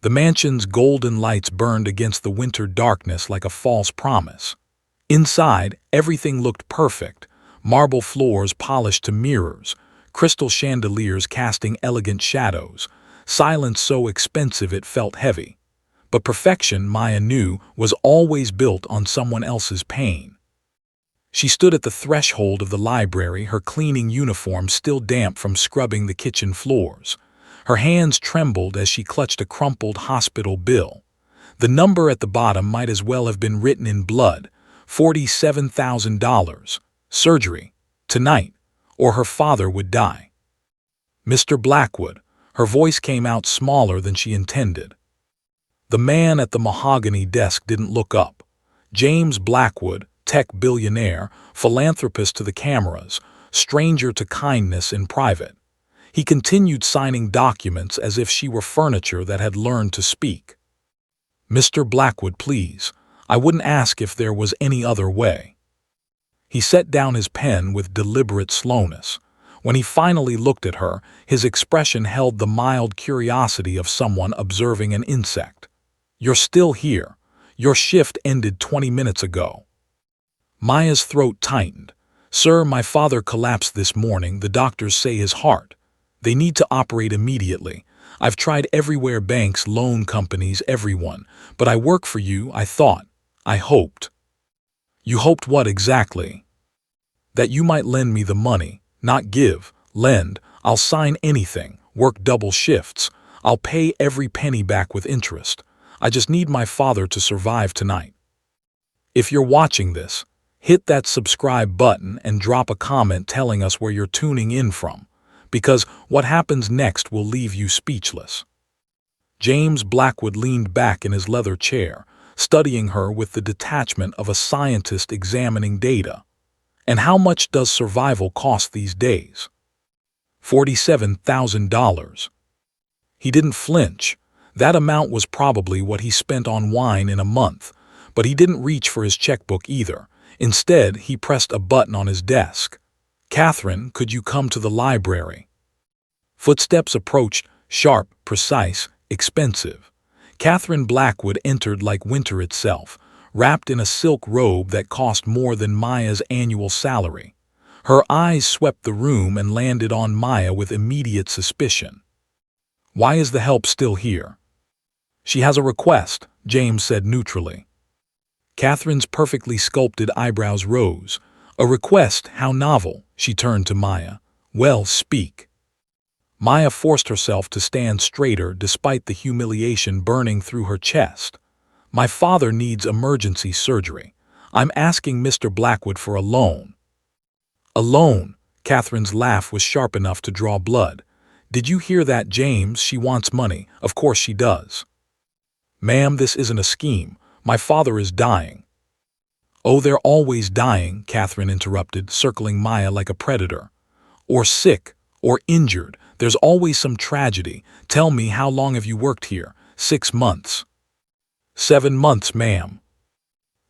The mansion's golden lights burned against the winter darkness like a false promise. Inside, everything looked perfect: marble floors polished to mirrors, crystal chandeliers casting elegant shadows, silence so expensive it felt heavy. But perfection, Maya knew, was always built on someone else's pain. She stood at the threshold of the library, her cleaning uniform still damp from scrubbing the kitchen floors. Her hands trembled as she clutched a crumpled hospital bill. The number at the bottom might as well have been written in blood: $47,000. Surgery. Tonight. Or her father would die. Mr. Blackwood. Her voice came out smaller than she intended. The man at the mahogany desk didn't look up. James Blackwood, tech billionaire, philanthropist to the cameras, stranger to kindness in private. He continued signing documents as if she were furniture that had learned to speak. "Mr. Blackwood, please. I wouldn't ask if there was any other way." He set down his pen with deliberate slowness. When he finally looked at her, his expression held the mild curiosity of someone observing an insect. "You're still here. Your shift ended 20 minutes ago." Maya's throat tightened. "Sir, my father collapsed this morning. The doctors say his heart. They need to operate immediately. I've tried everywhere: banks, loan companies, everyone. But I work for you, I thought. I hoped." "You hoped what exactly?" "That you might lend me the money. Not give, lend. I'll sign anything, work double shifts. I'll pay every penny back with interest. I just need my father to survive tonight." If you're watching this, hit that subscribe button and drop a comment telling us where you're tuning in from, because what happens next will leave you speechless. James Blackwood leaned back in his leather chair, studying her with the detachment of a scientist examining data. "And how much does survival cost these days?" $47,000. He didn't flinch. That amount was probably what he spent on wine in a month, but he didn't reach for his checkbook either. Instead, he pressed a button on his desk. "Catherine, could you come to the library?" Footsteps approached, sharp, precise, expensive. Catherine Blackwood entered like winter itself, wrapped in a silk robe that cost more than Maya's annual salary. Her eyes swept the room and landed on Maya with immediate suspicion. "Why is the help still here?" "She has a request," James said neutrally. Catherine's perfectly sculpted eyebrows rose. "A request? How novel." She turned to Maya. "Well, speak." Maya forced herself to stand straighter despite the humiliation burning through her chest. "My father needs emergency surgery. I'm asking Mr. Blackwood for a loan." "A loan?" Catherine's laugh was sharp enough to draw blood. "Did you hear that, James? She wants money. Of course she does." "Ma'am, this isn't a scheme. My father is dying." "Oh, they're always dying," Catherine interrupted, circling Maya like a predator. "Or sick, or injured. There's always some tragedy. Tell me, how long have you worked here?" 6 months. 7 months, ma'am."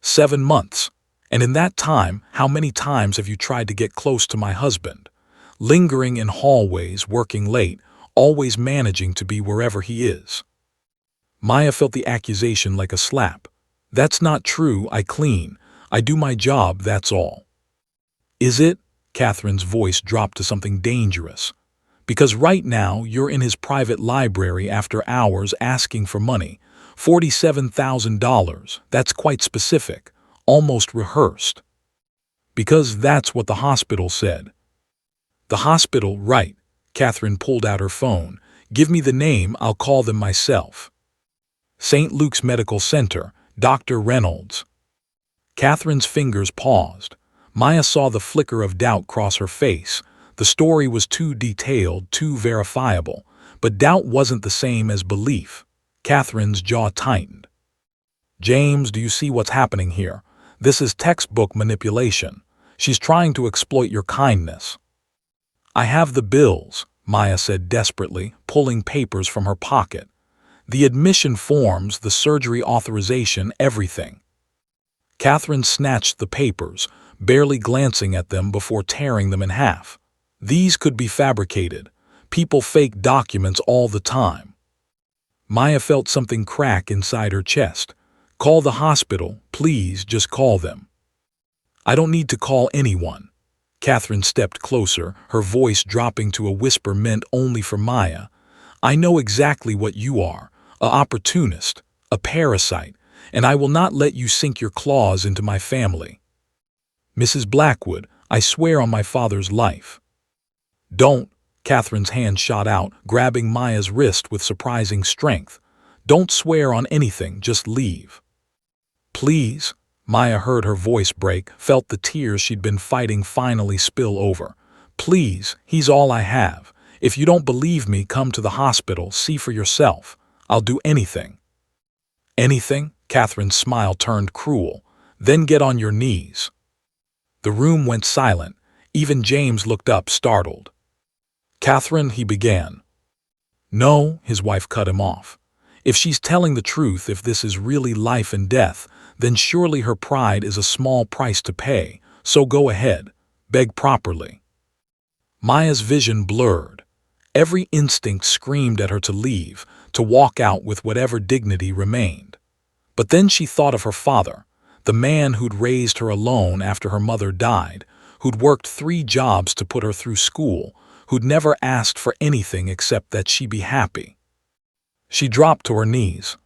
7 months. And in that time, how many times have you tried to get close to my husband? Lingering in hallways, working late, always managing to be wherever he is. Maya felt the accusation like a slap. "That's not true. I clean. I do my job, that's all." "Is it?" Catherine's voice dropped to something dangerous. "Because right now you're in his private library after hours asking for money. $47,000. That's quite specific, almost rehearsed." "Because that's what the hospital said." "The hospital, right." Catherine pulled out her phone. "Give me the name, I'll call them myself." "St. Luke's Medical Center, Dr. Reynolds." Catherine's fingers paused. Maya saw the flicker of doubt cross her face. The story was too detailed, too verifiable. But doubt wasn't the same as belief. Catherine's jaw tightened. "James, do you see what's happening here? This is textbook manipulation. She's trying to exploit your kindness." "I have the bills," Maya said desperately, pulling papers from her pocket. "The admission forms, the surgery authorization, everything." Catherine snatched the papers, barely glancing at them before tearing them in half. "These could be fabricated. People fake documents all the time." Maya felt something crack inside her chest. "Call the hospital, please, just call them." "I don't need to call anyone." Catherine stepped closer, her voice dropping to a whisper meant only for Maya. "I know exactly what you are, a opportunist, a parasite, and I will not let you sink your claws into my family." "Mrs. Blackwood, I swear on my father's life." "Don't." Catherine's hand shot out, grabbing Maya's wrist with surprising strength. "Don't swear on anything, just leave." "Please." Maya heard her voice break, felt the tears she'd been fighting finally spill over. "Please, he's all I have. If you don't believe me, come to the hospital, see for yourself. I'll do anything." "Anything?" Catherine's smile turned cruel. "Then get on your knees." The room went silent. Even James looked up, startled. "Catherine," he began. "No," his wife cut him off. "If she's telling the truth, if this is really life and death, then surely her pride is a small price to pay, so go ahead, beg properly." Maya's vision blurred. Every instinct screamed at her to leave, to walk out with whatever dignity remained. But then she thought of her father, the man who'd raised her alone after her mother died, who'd worked 3 jobs to put her through school, who'd never asked for anything except that she be happy. She dropped to her knees.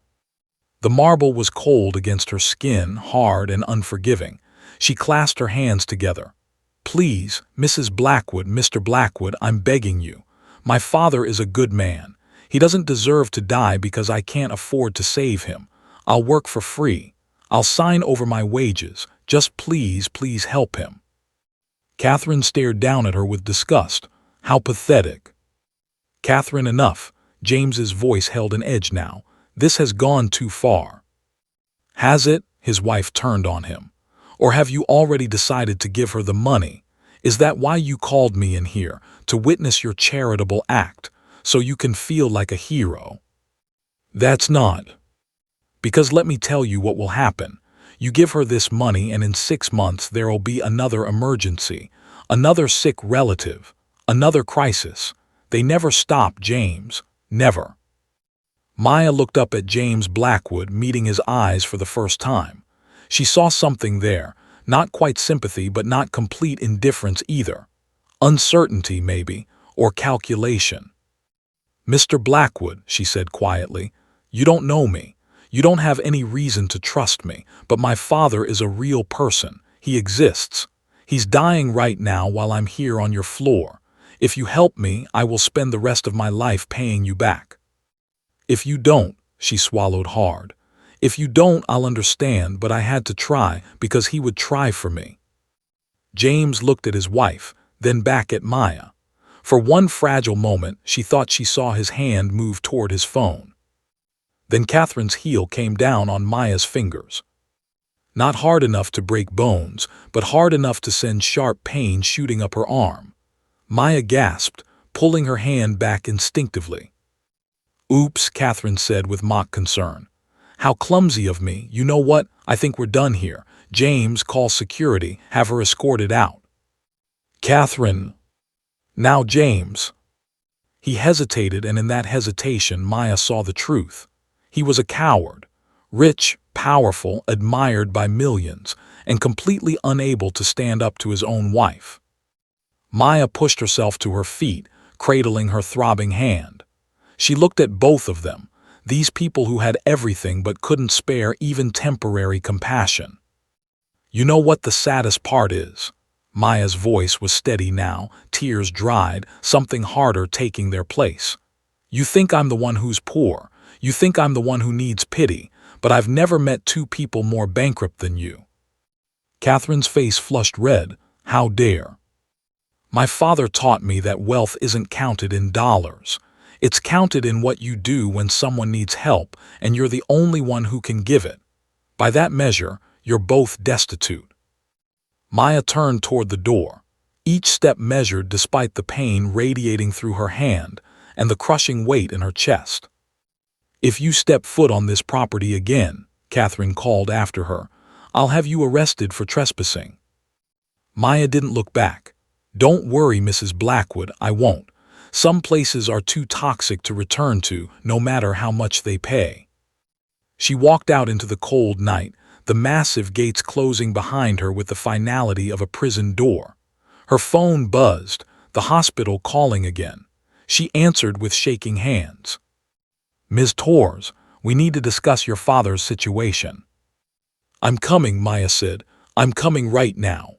The marble was cold against her skin, hard and unforgiving. She clasped her hands together. "Please, Mrs. Blackwood, Mr. Blackwood, I'm begging you. My father is a good man. He doesn't deserve to die because I can't afford to save him. I'll work for free. I'll sign over my wages. Just please, please help him." Catherine stared down at her with disgust. How pathetic. "Catherine, enough." James's voice held an edge now. "This has gone too far." "Has it?" His wife turned on him. "Or have you already decided to give her the money? Is that why you called me in here, to witness your charitable act, so you can feel like a hero?" "That's not." "Because let me tell you what will happen. You give her this money and in 6 months there'll be another emergency, another sick relative, another crisis. They never stop, James. Never." Maya looked up at James Blackwood, meeting his eyes for the first time. She saw something there, not quite sympathy but not complete indifference either. Uncertainty, maybe, or calculation. "Mr. Blackwood," she said quietly, "you don't know me. You don't have any reason to trust me, but my father is a real person. He exists. He's dying right now while I'm here on your floor. If you help me, I will spend the rest of my life paying you back. If you don't," she swallowed hard, "if you don't, I'll understand, but I had to try because he would try for me." James looked at his wife, then back at Maya. For one fragile moment, she thought she saw his hand move toward his phone. Then Catherine's heel came down on Maya's fingers. Not hard enough to break bones, but hard enough to send sharp pain shooting up her arm. Maya gasped, pulling her hand back instinctively. "Oops," Catherine said with mock concern. "How clumsy of me. You know what? I think we're done here. James, call security, have her escorted out." "Catherine." "Now, James." He hesitated, and in that hesitation Maya saw the truth. He was a coward, rich, powerful, admired by millions, and completely unable to stand up to his own wife. Maya pushed herself to her feet, cradling her throbbing hand. She looked at both of them, these people who had everything but couldn't spare even temporary compassion. "You know what the saddest part is?" Maya's voice was steady now, tears dried, something harder taking their place. "You think I'm the one who's poor. You think I'm the one who needs pity, but I've never met 2 people more bankrupt than you." Catherine's face flushed red. "How dare?" "My father taught me that wealth isn't counted in dollars. It's counted in what you do when someone needs help and you're the only one who can give it. By that measure, you're both destitute." Maya turned toward the door, each step measured despite the pain radiating through her hand and the crushing weight in her chest. "If you step foot on this property again," Catherine called after her, "I'll have you arrested for trespassing." Maya didn't look back. "Don't worry, Mrs. Blackwood, I won't. Some places are too toxic to return to, no matter how much they pay. She walked out into the cold night, the massive gates closing behind her with the finality of a prison door. Her phone buzzed, the hospital calling again. She answered with shaking hands. "Ms. Torres, we need to discuss your father's situation." "I'm coming," Maya said. "I'm coming right now."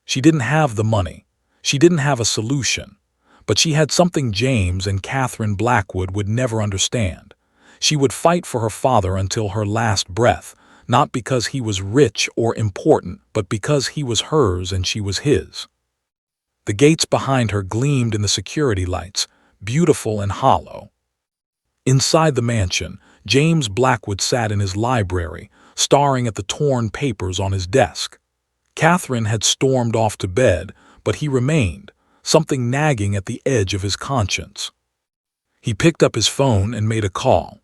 She didn't have the money. She didn't have a solution. But she had something James and Catherine Blackwood would never understand. She would fight for her father until her last breath, not because he was rich or important, but because he was hers and she was his. The gates behind her gleamed in the security lights, beautiful and hollow. Inside the mansion, James Blackwood sat in his library, staring at the torn papers on his desk. Catherine had stormed off to bed, but he remained, something nagging at the edge of his conscience. He picked up his phone and made a call.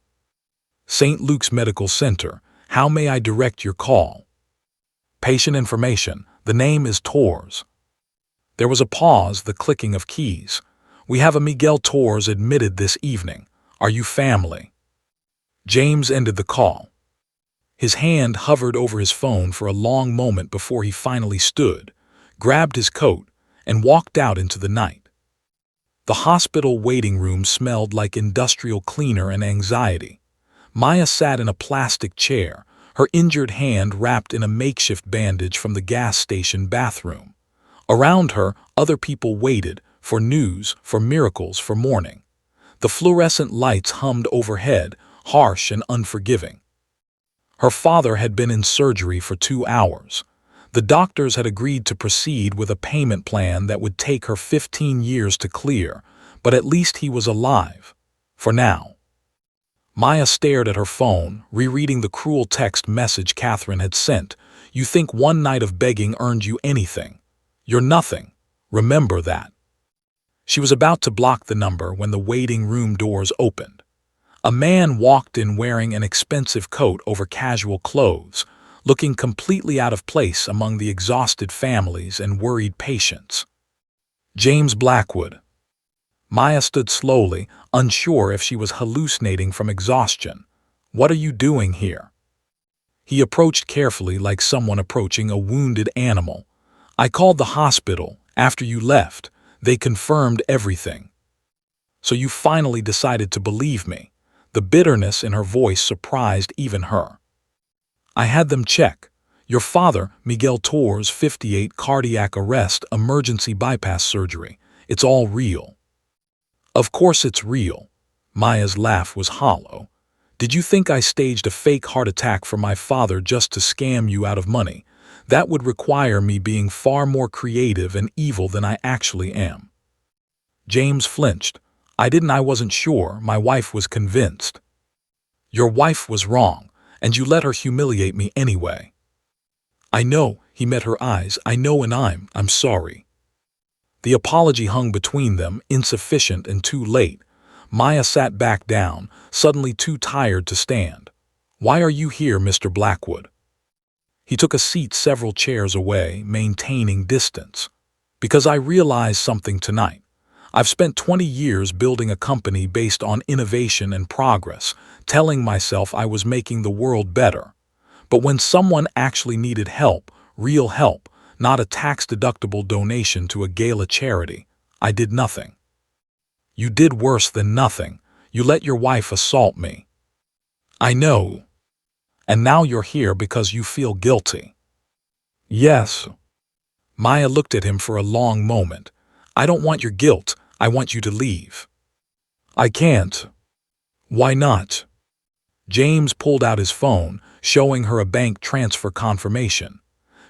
"St. Luke's Medical Center, how may I direct your call?" "Patient information, the name is Torres." There was a pause, the clicking of keys. "We have a Miguel Torres admitted this evening. Are you family?" James ended the call. His hand hovered over his phone for a long moment before he finally stood, grabbed his coat, and walked out into the night. The hospital waiting room smelled like industrial cleaner and anxiety. Maya sat in a plastic chair, her injured hand wrapped in a makeshift bandage from the gas station bathroom. Around her, other people waited, for news, for miracles, for mourning. The fluorescent lights hummed overhead, harsh and unforgiving. Her father had been in surgery for 2 hours. The doctors had agreed to proceed with a payment plan that would take her 15 years to clear, but at least he was alive. For now. Maya stared at her phone, rereading the cruel text message Catherine had sent. "You think one night of begging earned you anything? You're nothing. Remember that." She was about to block the number when the waiting room doors opened. A man walked in wearing an expensive coat over casual clothes, looking completely out of place among the exhausted families and worried patients. James Blackwood. Maya stood slowly, unsure if she was hallucinating from exhaustion. "What are you doing here?" He approached carefully, like someone approaching a wounded animal. "I called the hospital. After you left, they confirmed everything." "So you finally decided to believe me?" The bitterness in her voice surprised even her. "I had them check. Your father, Miguel Torres, 58, cardiac arrest, emergency bypass surgery. It's all real." "Of course it's real." Maya's laugh was hollow. "Did you think I staged a fake heart attack for my father just to scam you out of money? That would require me being far more creative and evil than I actually am." James flinched. I wasn't sure. My wife was convinced." "Your wife was wrong, and you let her humiliate me anyway." "I know," he met her eyes. "I know, and I'm sorry." The apology hung between them, insufficient and too late. Maya sat back down, suddenly too tired to stand. "Why are you here, Mr. Blackwood?" He took a seat several chairs away, maintaining distance. "Because I realized something tonight. I've spent 20 years building a company based on innovation and progress, telling myself I was making the world better. But when someone actually needed help, real help, not a tax-deductible donation to a gala charity, I did nothing." "You did worse than nothing. You let your wife assault me." "I know. And now you're here because you feel guilty." "Yes." Maya looked at him for a long moment. "I don't want your guilt. I want you to leave." "I can't." "Why not?" James pulled out his phone, showing her a bank transfer confirmation.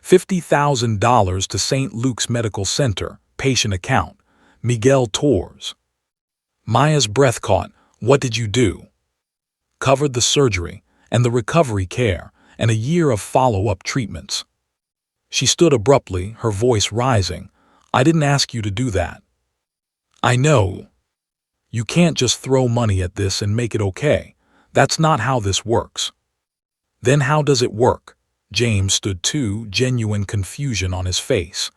$50,000 to St. Luke's Medical Center, patient account, Miguel Torres. Maya's breath caught. "What did you do?" "Covered the surgery, and the recovery care, and a year of follow-up treatments." She stood abruptly, her voice rising. "I didn't ask you to do that." "I know. You can't just throw money at this and make it okay. That's not how this works." "Then how does it work?" James stood too, genuine confusion on his face.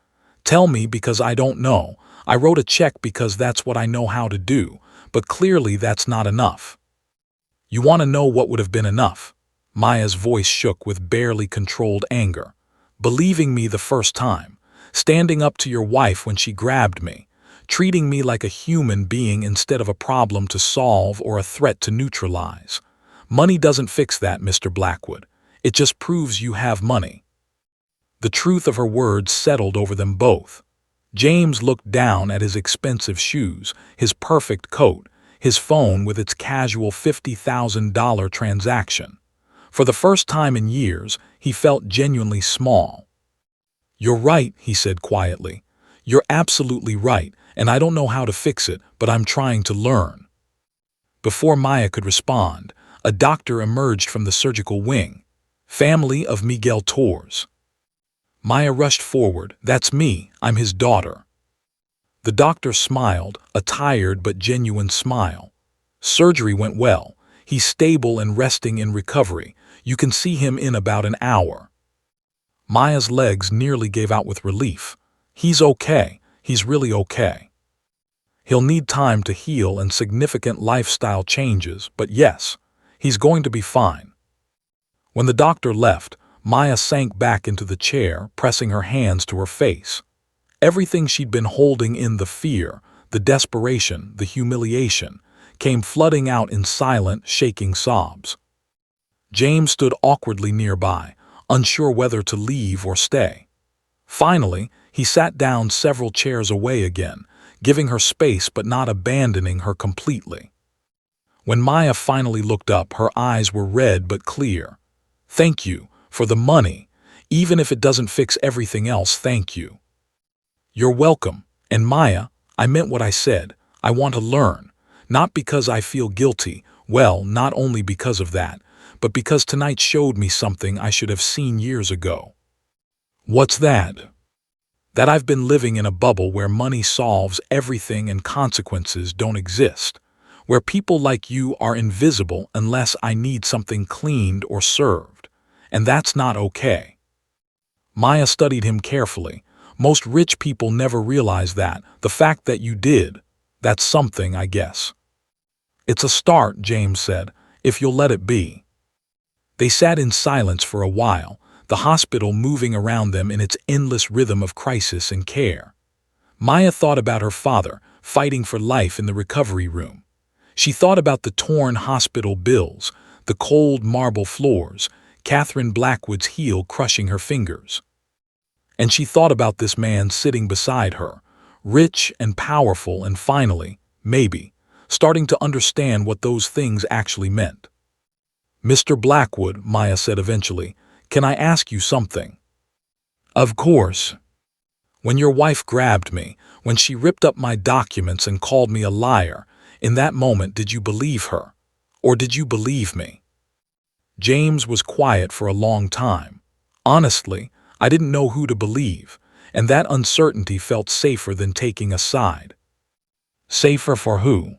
"Tell me, because I don't know. I wrote a check because that's what I know how to do, but clearly that's not enough." "You want to know what would have been enough?" Maya's voice shook with barely controlled anger. "Believing me the first time, standing up to your wife when she grabbed me, treating me like a human being instead of a problem to solve or a threat to neutralize. Money doesn't fix that, Mr. Blackwood. It just proves you have money." The truth of her words settled over them both. James looked down at his expensive shoes, his perfect coat, his phone with its casual $50,000 transaction. For the first time in years, he felt genuinely small. "You're right," he said quietly. "You're absolutely right, and I don't know how to fix it, but I'm trying to learn." Before Maya could respond, a doctor emerged from the surgical wing. "Family of Miguel Torres." Maya rushed forward. "That's me. I'm his daughter." The doctor smiled, a tired but genuine smile. "Surgery went well. He's stable and resting in recovery. You can see him in about an hour." Maya's legs nearly gave out with relief. "He's okay. He's really okay. He'll need time to heal and significant lifestyle changes, but yes, he's going to be fine." When the doctor left, Maya sank back into the chair, pressing her hands to her face. Everything she'd been holding in, the fear, the desperation, the humiliation, came flooding out in silent, shaking sobs. James stood awkwardly nearby, unsure whether to leave or stay. Finally, he sat down several chairs away again, giving her space but not abandoning her completely. When Maya finally looked up, her eyes were red but clear. "Thank you for the money. Even if it doesn't fix everything else, thank you." "You're welcome. And Maya, I meant what I said. I want to learn. Not because I feel guilty, well, not only because of that, but because tonight showed me something I should have seen years ago." "What's that?" "That I've been living in a bubble where money solves everything and consequences don't exist. Where people like you are invisible unless I need something cleaned or served. And that's not okay." Maya studied him carefully. "Most rich people never realize that. The fact that you did, that's something, I guess." "It's a start," James said, "if you'll let it be." They sat in silence for a while, the hospital moving around them in its endless rhythm of crisis and care. Maya thought about her father, fighting for life in the recovery room. She thought about the torn hospital bills, the cold marble floors, Catherine Blackwood's heel crushing her fingers. And she thought about this man sitting beside her, rich and powerful and finally, maybe, starting to understand what those things actually meant. "Mr. Blackwood," Maya said eventually, "can I ask you something?" "Of course." "When your wife grabbed me, when she ripped up my documents and called me a liar, in that moment did you believe her? Or did you believe me?" James was quiet for a long time. "Honestly, I didn't know who to believe, and that uncertainty felt safer than taking a side." "Safer for who?"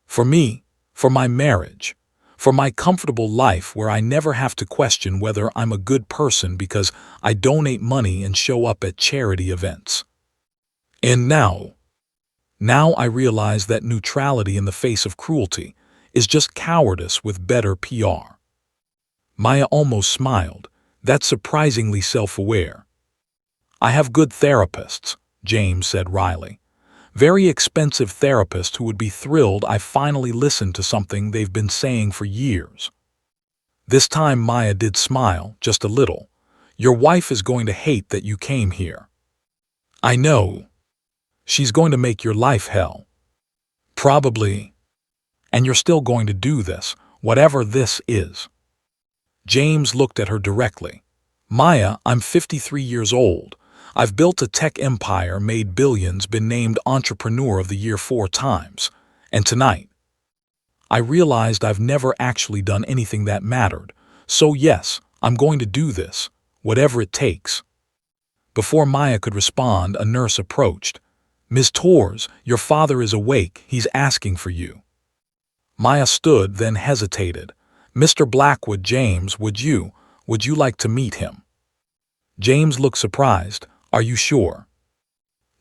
"For me, for my marriage, for my comfortable life where I never have to question whether I'm a good person because I donate money and show up at charity events." "And now?" "Now I realize that neutrality in the face of cruelty is just cowardice with better PR." Maya almost smiled. "That's surprisingly self-aware." "I have good therapists," James said wryly. "Very expensive therapists who would be thrilled I finally listened to something they've been saying for years." This time Maya did smile, just a little. "Your wife is going to hate that you came here." "I know. She's going to make your life hell." "Probably. And you're still going to do this, whatever this is." James looked at her directly. "Maya, I'm 53 years old. I've built a tech empire, made billions, been named Entrepreneur of the Year 4 times. And tonight, I realized I've never actually done anything that mattered. So yes, I'm going to do this, whatever it takes." Before Maya could respond, a nurse approached. "Ms. Torres, your father is awake. He's asking for you." Maya stood, then hesitated. "Mr. Blackwood, James, would you like to meet him?" James looked surprised. "Are you sure?"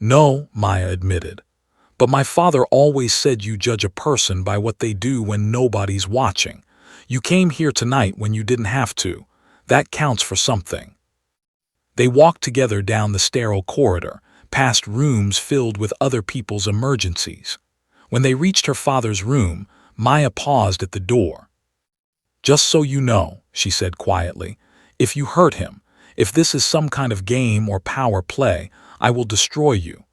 No, Maya admitted. But my father always said you judge a person by what they do when nobody's watching. You came here tonight when you didn't have to. That counts for something. They walked together down the sterile corridor, past rooms filled with other people's emergencies. When they reached her father's room, Maya paused at the door. Just so you know, she said quietly, if you hurt him, if this is some kind of game or power play, I will destroy you.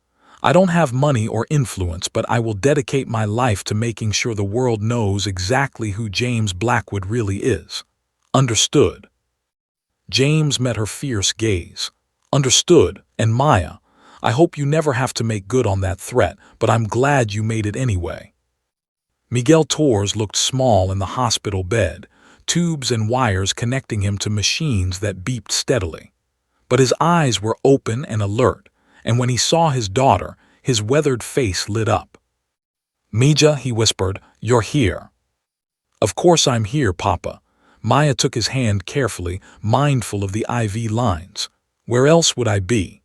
I don't have money or influence, but I will dedicate my life to making sure the world knows exactly who James Blackwood really is. Understood? James met her fierce gaze. Understood, and Maya, I hope you never have to make good on that threat, but I'm glad you made it anyway. Miguel Torres looked small in the hospital bed, tubes and wires connecting him to machines that beeped steadily. But his eyes were open and alert, and when he saw his daughter, his weathered face lit up. Mija, he whispered, you're here. Of course I'm here, Papa. Maya took his hand carefully, mindful of the IV lines. Where else would I be?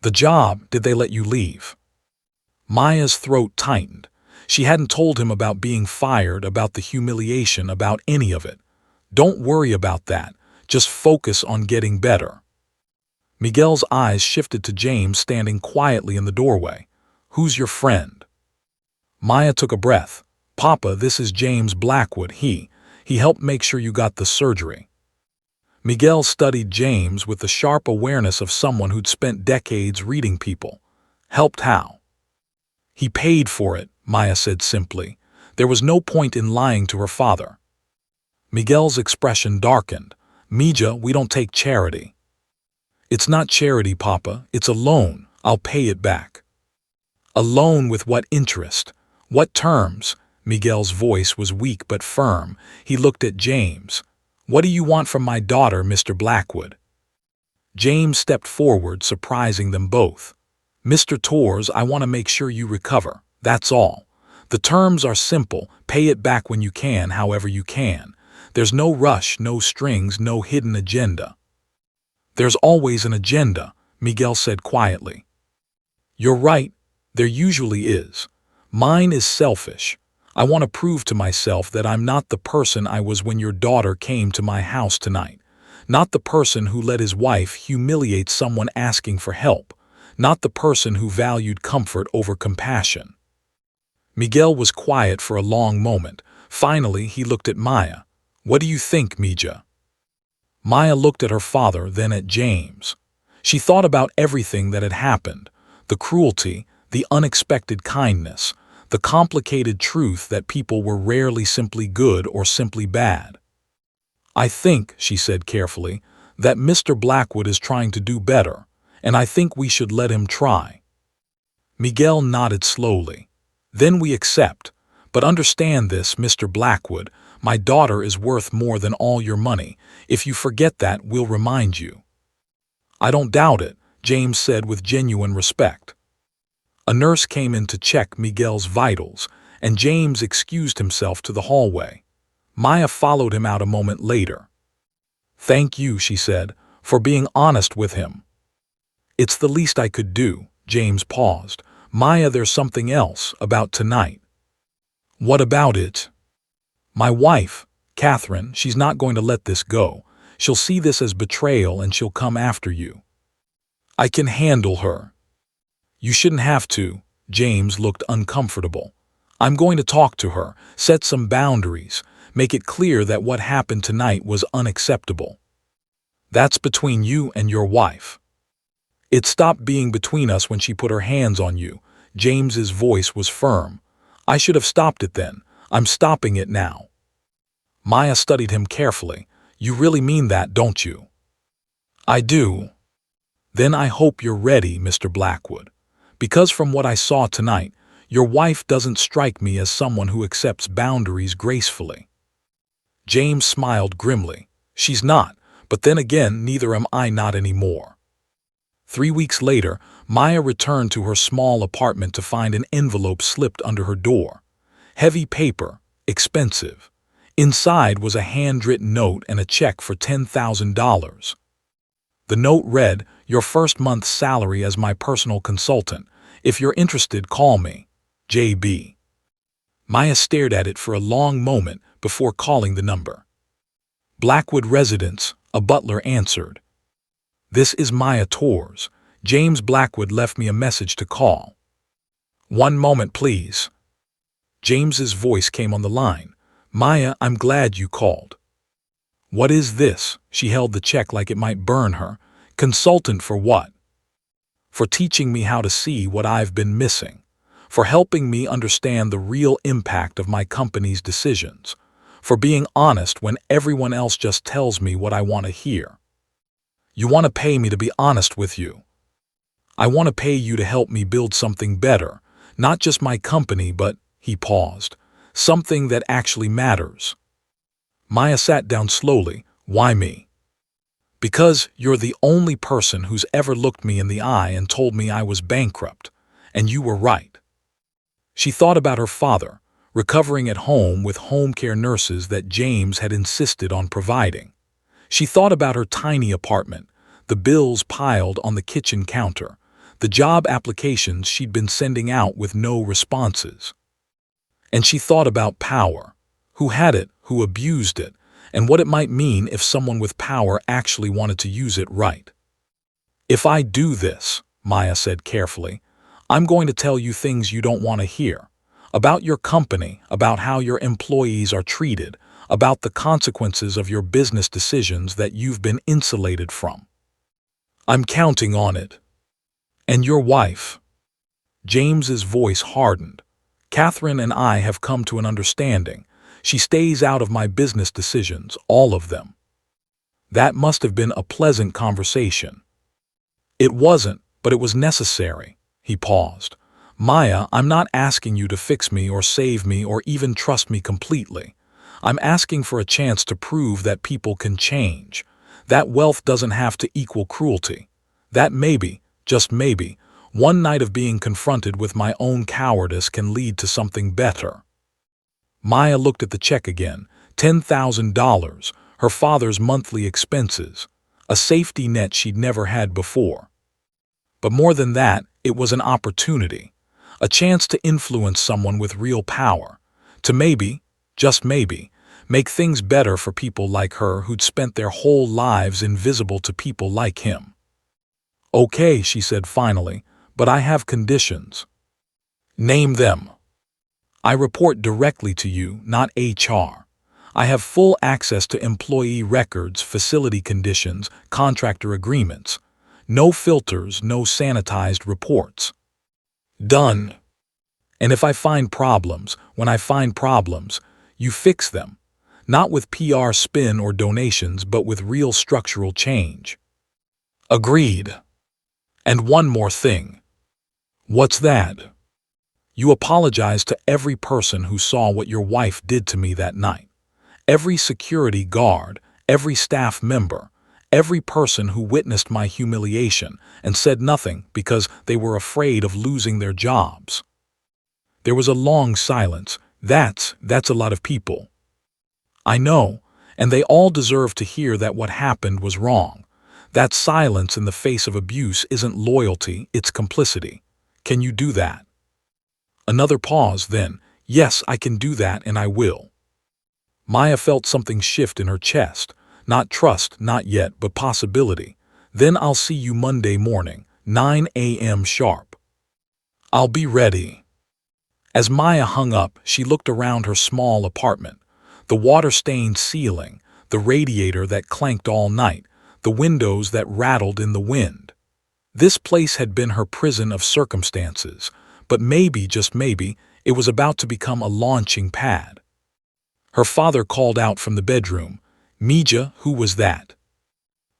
The job, did they let you leave? Maya's throat tightened. She hadn't told him about being fired, about the humiliation, about any of it. Don't worry about that. Just focus on getting better. Miguel's eyes shifted to James standing quietly in the doorway. Who's your friend? Maya took a breath. Papa, this is James Blackwood. He helped make sure you got the surgery. Miguel studied James with the sharp awareness of someone who'd spent decades reading people. Helped how? He paid for it, Maya said simply. There was no point in lying to her father. Miguel's expression darkened. Mija, we don't take charity. It's not charity, Papa. It's a loan. I'll pay it back. A loan with what interest? What terms? Miguel's voice was weak but firm. He looked at James. What do you want from my daughter, Mr. Blackwood? James stepped forward, surprising them both. Mr. Torres, I want to make sure you recover. That's all. The terms are simple. Pay it back when you can, however you can. There's no rush, no strings, no hidden agenda. There's always an agenda, Miguel said quietly. You're right. There usually is. Mine is selfish. I want to prove to myself that I'm not the person I was when your daughter came to my house tonight. Not the person who let his wife humiliate someone asking for help. Not the person who valued comfort over compassion. Miguel was quiet for a long moment. Finally, he looked at Maya. What do you think, Mija? Maya looked at her father, then at James. She thought about everything that had happened, the cruelty, the unexpected kindness, the complicated truth that people were rarely simply good or simply bad. I think, she said carefully, that Mr. Blackwood is trying to do better, and I think we should let him try. Miguel nodded slowly. Then we accept. But understand this, Mr. Blackwood, my daughter is worth more than all your money. If you forget that, we'll remind you. I don't doubt it, James said with genuine respect. A nurse came in to check Miguel's vitals, and James excused himself to the hallway. Maya followed him out a moment later. Thank you, she said, for being honest with him. It's the least I could do, James paused. Maya, there's something else about tonight. What about it? My wife, Catherine, she's not going to let this go. She'll see this as betrayal and she'll come after you. I can handle her. You shouldn't have to. James looked uncomfortable. I'm going to talk to her, set some boundaries, make it clear that what happened tonight was unacceptable. That's between you and your wife. It stopped being between us when she put her hands on you. James's voice was firm. I should have stopped it then. I'm stopping it now. Maya studied him carefully. You really mean that, don't you? I do. Then I hope you're ready, Mr. Blackwood. Because from what I saw tonight, your wife doesn't strike me as someone who accepts boundaries gracefully. James smiled grimly. She's not, but then again, neither am I not anymore. 3 weeks later, Maya returned to her small apartment to find an envelope slipped under her door. Heavy paper, expensive. Inside was a handwritten note and a check for $10,000. The note read, Your first month's salary as my personal consultant. If you're interested, call me. JB. Maya stared at it for a long moment before calling the number. Blackwood Residence, a butler answered. This is Maya Tours. James Blackwood left me a message to call. One moment, please. James's voice came on the line. Maya, I'm glad you called. What is this? She held the check like it might burn her. Consultant for what? For teaching me how to see what I've been missing. For helping me understand the real impact of my company's decisions. For being honest when everyone else just tells me what I want to hear. You want to pay me to be honest with you. I want to pay you to help me build something better, not just my company, but, he paused, something that actually matters. Maya sat down slowly. Why me? Because you're the only person who's ever looked me in the eye and told me I was bankrupt, and you were right. She thought about her father, recovering at home with home care nurses that James had insisted on providing. She thought about her tiny apartment, the bills piled on the kitchen counter, the job applications she'd been sending out with no responses. And she thought about power, who had it, who abused it, and what it might mean if someone with power actually wanted to use it right. If I do this, Maya said carefully, I'm going to tell you things you don't want to hear. About your company, about how your employees are treated, about the consequences of your business decisions that you've been insulated from. I'm counting on it. And your wife. James's voice hardened. Catherine and I have come to an understanding. She stays out of my business decisions, all of them. That must have been a pleasant conversation. It wasn't, but it was necessary. He paused. Maya, I'm not asking you to fix me or save me or even trust me completely. I'm asking for a chance to prove that people can change. That wealth doesn't have to equal cruelty. That maybe, just maybe, one night of being confronted with my own cowardice can lead to something better. Maya looked at the check again. $10,000, her father's monthly expenses, a safety net she'd never had before. But more than that, it was an opportunity, a chance to influence someone with real power, to maybe, just maybe, make things better for people like her who'd spent their whole lives invisible to people like him. Okay, she said finally, but I have conditions. Name them. I report directly to you, not HR. I have full access to employee records, facility conditions, contractor agreements. No filters, no sanitized reports. Done. And if I find problems, when I find problems, you fix them. Not with PR spin or donations, but with real structural change. Agreed. And one more thing. What's that? You apologize to every person who saw what your wife did to me that night. Every security guard, every staff member, every person who witnessed my humiliation and said nothing because they were afraid of losing their jobs. There was a long silence. That's a lot of people. I know, and they all deserve to hear that what happened was wrong. That silence in the face of abuse isn't loyalty, it's complicity. Can you do that? Another pause, then. Yes, I can do that and I will. Maya felt something shift in her chest. Not trust, not yet, but possibility. Then I'll see you Monday morning, 9 a.m. sharp. I'll be ready. As Maya hung up, she looked around her small apartment. The water-stained ceiling, the radiator that clanked all night, the windows that rattled in the wind. This place had been her prison of circumstances, but maybe, just maybe, it was about to become a launching pad. Her father called out from the bedroom, Mija, who was that?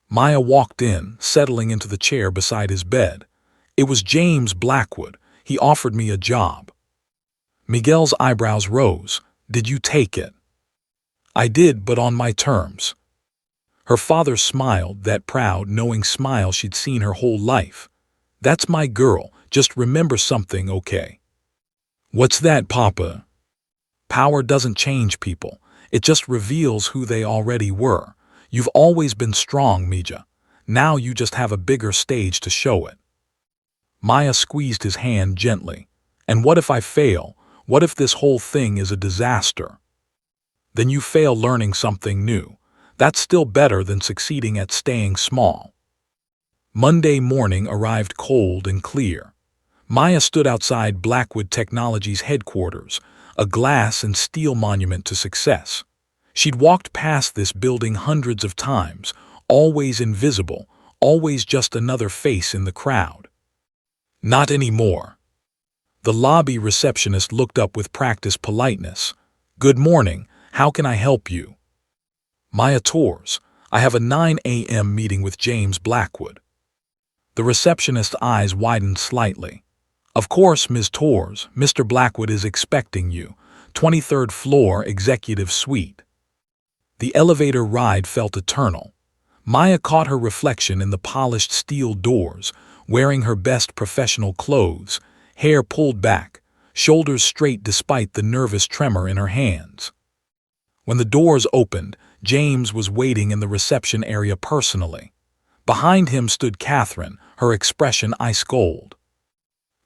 Maya walked in, settling into the chair beside his bed. It was James Blackwood. He offered me a job. Miguel's eyebrows rose. Did you take it? I did, but on my terms. Her father smiled, that proud, knowing smile she'd seen her whole life. That's my girl. Just remember something, okay? What's that, Papa? Power doesn't change people. It just reveals who they already were. You've always been strong, Mija. Now you just have a bigger stage to show it." Maya squeezed his hand gently. "And what if I fail? What if this whole thing is a disaster?" "Then you fail learning something new. That's still better than succeeding at staying small." Monday morning arrived cold and clear. Maya stood outside Blackwood Technologies' headquarters, a glass and steel monument to success. She'd walked past this building hundreds of times, always invisible, always just another face in the crowd. Not anymore. The lobby receptionist looked up with practiced politeness. "Good morning, how can I help you?" "Maya Tours. I have a 9 a.m. meeting with James Blackwood." The receptionist's eyes widened slightly. "Of course, Ms. Tours, Mr. Blackwood is expecting you. 23rd floor, executive suite." The elevator ride felt eternal. Maya caught her reflection in the polished steel doors, wearing her best professional clothes, hair pulled back, shoulders straight despite the nervous tremor in her hands. When the doors opened, James was waiting in the reception area personally. Behind him stood Catherine, her expression ice cold.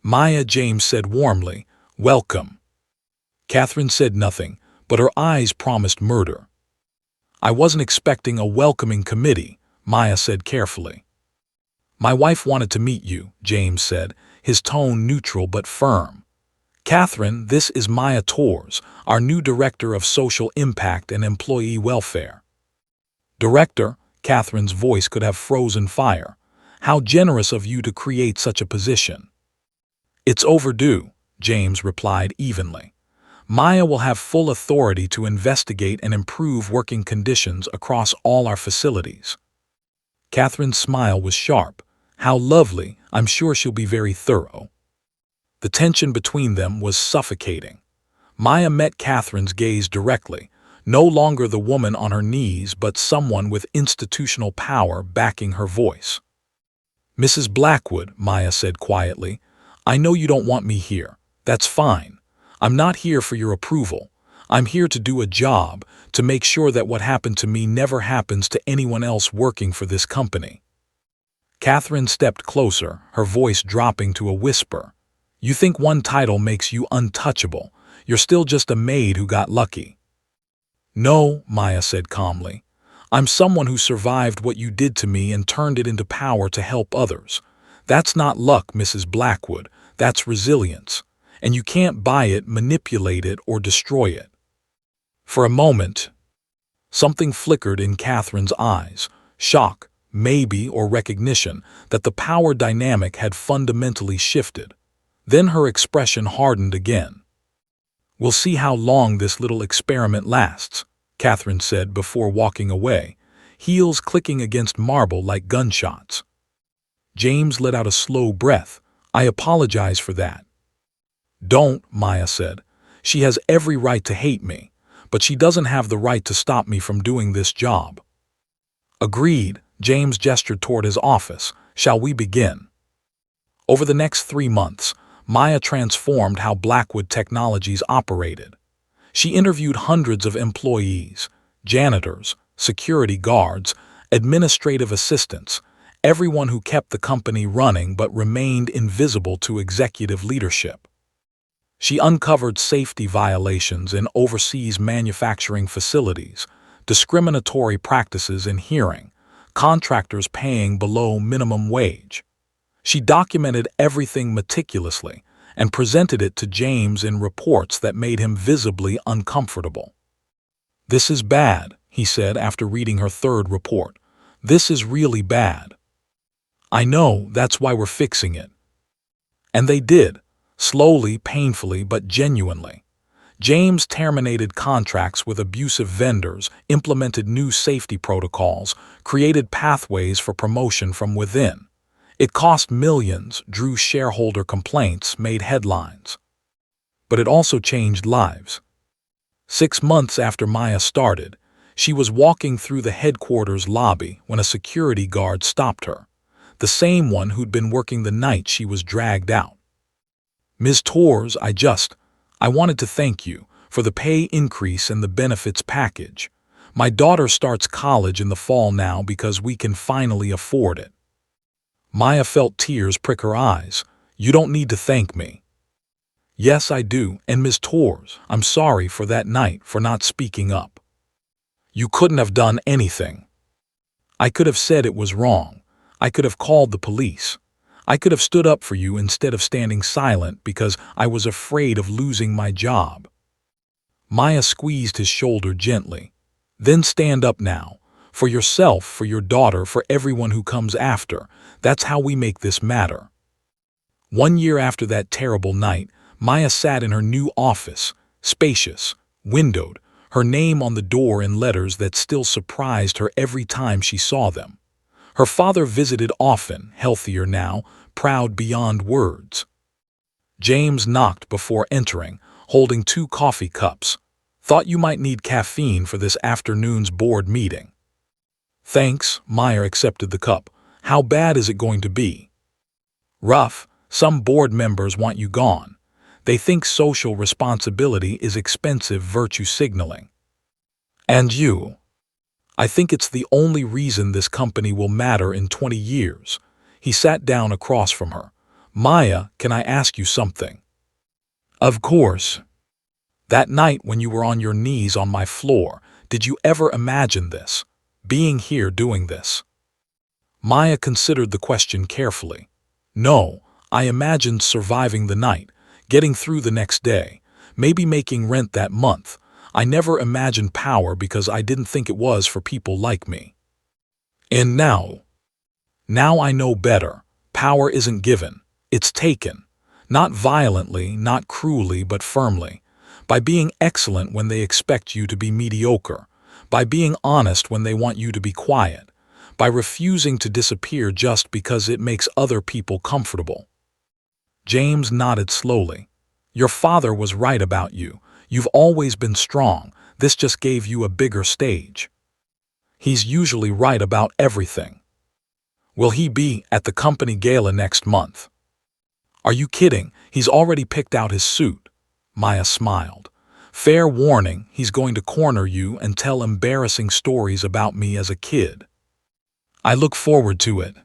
"Maya," James said warmly, "welcome." Catherine said nothing, but her eyes promised murder. "I wasn't expecting a welcoming committee," Maya said carefully. "My wife wanted to meet you," James said, his tone neutral but firm. "Catherine, this is Maya Tours, our new Director of Social Impact and Employee Welfare." "Director?" Catherine's voice could have frozen fire. "How generous of you to create such a position." "It's overdue," James replied evenly. "Maya will have full authority to investigate and improve working conditions across all our facilities." Catherine's smile was sharp. "How lovely, I'm sure she'll be very thorough." The tension between them was suffocating. Maya met Catherine's gaze directly, no longer the woman on her knees but someone with institutional power backing her voice. "Mrs. Blackwood," Maya said quietly, "I know you don't want me here. That's fine. I'm not here for your approval. I'm here to do a job, to make sure that what happened to me never happens to anyone else working for this company." Catherine stepped closer, her voice dropping to a whisper. "You think one title makes you untouchable. You're still just a maid who got lucky." "No," Maya said calmly. "I'm someone who survived what you did to me and turned it into power to help others. That's not luck, Mrs. Blackwood. That's resilience. And you can't buy it, manipulate it, or destroy it." For a moment, something flickered in Catherine's eyes. Shock, maybe, or recognition that the power dynamic had fundamentally shifted. Then her expression hardened again. "We'll see how long this little experiment lasts," Catherine said before walking away, heels clicking against marble like gunshots. James let out a slow breath. "I apologize for that." "Don't," Maya said. "She has every right to hate me, but she doesn't have the right to stop me from doing this job." "Agreed," James gestured toward his office. "Shall we begin?" Over the next 3 months, Maya transformed how Blackwood Technologies operated. She interviewed hundreds of employees, janitors, security guards, administrative assistants, everyone who kept the company running but remained invisible to executive leadership. She uncovered safety violations in overseas manufacturing facilities, discriminatory practices in hearing, contractors paying below minimum wage. She documented everything meticulously and presented it to James in reports that made him visibly uncomfortable. "This is bad," he said after reading her third report. "This is really bad." "I know, that's why we're fixing it." And they did. Slowly, painfully, but genuinely. James terminated contracts with abusive vendors, implemented new safety protocols, created pathways for promotion from within. It cost millions, drew shareholder complaints, made headlines. But it also changed lives. 6 months after Maya started, she was walking through the headquarters lobby when a security guard stopped her, the same one who'd been working the night she was dragged out. "Ms. Tours, I wanted to thank you for the pay increase and the benefits package. My daughter starts college in the fall now because we can finally afford it." Maya felt tears prick her eyes. "You don't need to thank me." "Yes, I do, and Ms. Torres, I'm sorry for that night, for not speaking up. You couldn't have done anything. I could have said it was wrong. I could have called the police. I could have stood up for you instead of standing silent because I was afraid of losing my job." Maya squeezed his shoulder gently. "Then stand up now. For yourself, for your daughter, for everyone who comes after. That's how we make this matter." 1 year after that terrible night, Maya sat in her new office, spacious, windowed, her name on the door in letters that still surprised her every time she saw them. Her father visited often, healthier now, proud beyond words. James knocked before entering, holding 2 coffee cups. "Thought you might need caffeine for this afternoon's board meeting." "Thanks," Maya accepted the cup. "How bad is it going to be?" "Rough. Some board members want you gone. They think social responsibility is expensive virtue signaling. And you? I think it's the only reason this company will matter in 20 years. He sat down across from her. "Maya, can I ask you something?" "Of course." "That night when you were on your knees on my floor, did you ever imagine this? Being here doing this?" Maya considered the question carefully. "No, I imagined surviving the night, getting through the next day, maybe making rent that month. I never imagined power because I didn't think it was for people like me. And now I know better. Power isn't given, it's taken. Not violently, not cruelly, but firmly. By being excellent when they expect you to be mediocre. By being honest when they want you to be quiet. By refusing to disappear just because it makes other people comfortable." James nodded slowly. "Your father was right about you. You've always been strong. This just gave you a bigger stage." "He's usually right about everything." "Will he be at the company gala next month?" "Are you kidding? He's already picked out his suit." Maya smiled. "Fair warning, he's going to corner you and tell embarrassing stories about me as a kid." "I look forward to it."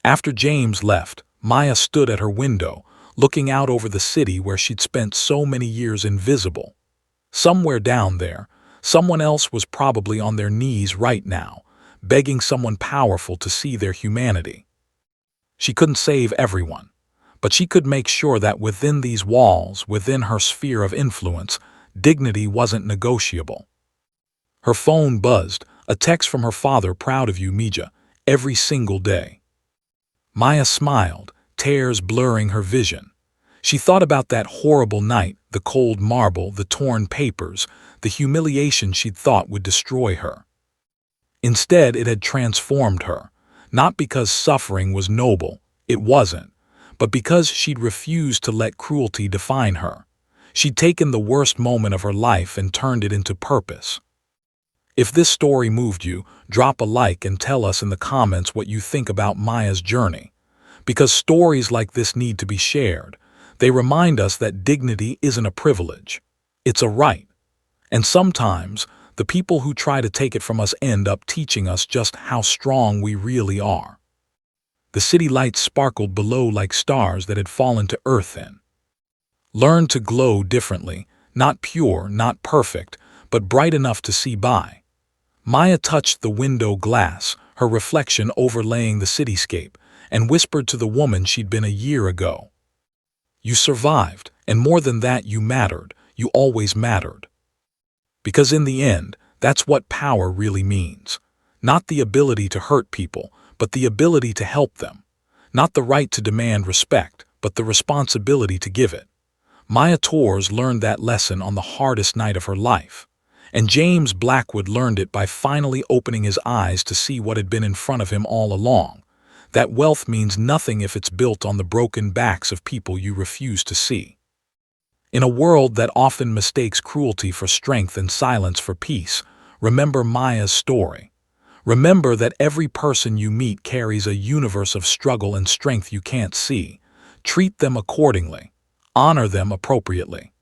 After James left, Maya stood at her window, looking out over the city where she'd spent so many years invisible. Somewhere down there, someone else was probably on their knees right now, begging someone powerful to see their humanity. She couldn't save everyone, but she could make sure that within these walls, within her sphere of influence, dignity wasn't negotiable. Her phone buzzed, a text from her father, "Proud of you, Mija," every single day. Maya smiled, tears blurring her vision. She thought about that horrible night, the cold marble, the torn papers, the humiliation she'd thought would destroy her. Instead, it had transformed her, not because suffering was noble, it wasn't, but because she'd refused to let cruelty define her. She'd taken the worst moment of her life and turned it into purpose. If this story moved you, drop a like and tell us in the comments what you think about Maya's journey. Because stories like this need to be shared. They remind us that dignity isn't a privilege. It's a right. And sometimes, the people who try to take it from us end up teaching us just how strong we really are. The city lights sparkled below like stars that had fallen to earth in. Learn to glow differently, not pure, not perfect, but bright enough to see by. Maya touched the window glass, her reflection overlaying the cityscape, and whispered to the woman she'd been a year ago. "You survived, and more than that, you mattered. You always mattered." Because in the end, that's what power really means. Not the ability to hurt people, but the ability to help them. Not the right to demand respect, but the responsibility to give it. Maya Torres learned that lesson on the hardest night of her life. And James Blackwood learned it by finally opening his eyes to see what had been in front of him all along. That wealth means nothing if it's built on the broken backs of people you refuse to see. In a world that often mistakes cruelty for strength and silence for peace, remember Maya's story. Remember that every person you meet carries a universe of struggle and strength you can't see. Treat them accordingly. Honor them appropriately.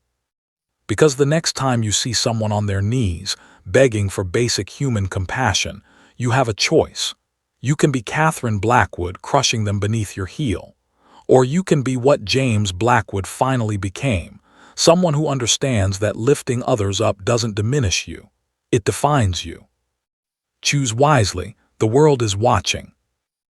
Because the next time you see someone on their knees, begging for basic human compassion, you have a choice. You can be Catherine Blackwood, crushing them beneath your heel. Or you can be what James Blackwood finally became, someone who understands that lifting others up doesn't diminish you. It defines you. Choose wisely. The world is watching.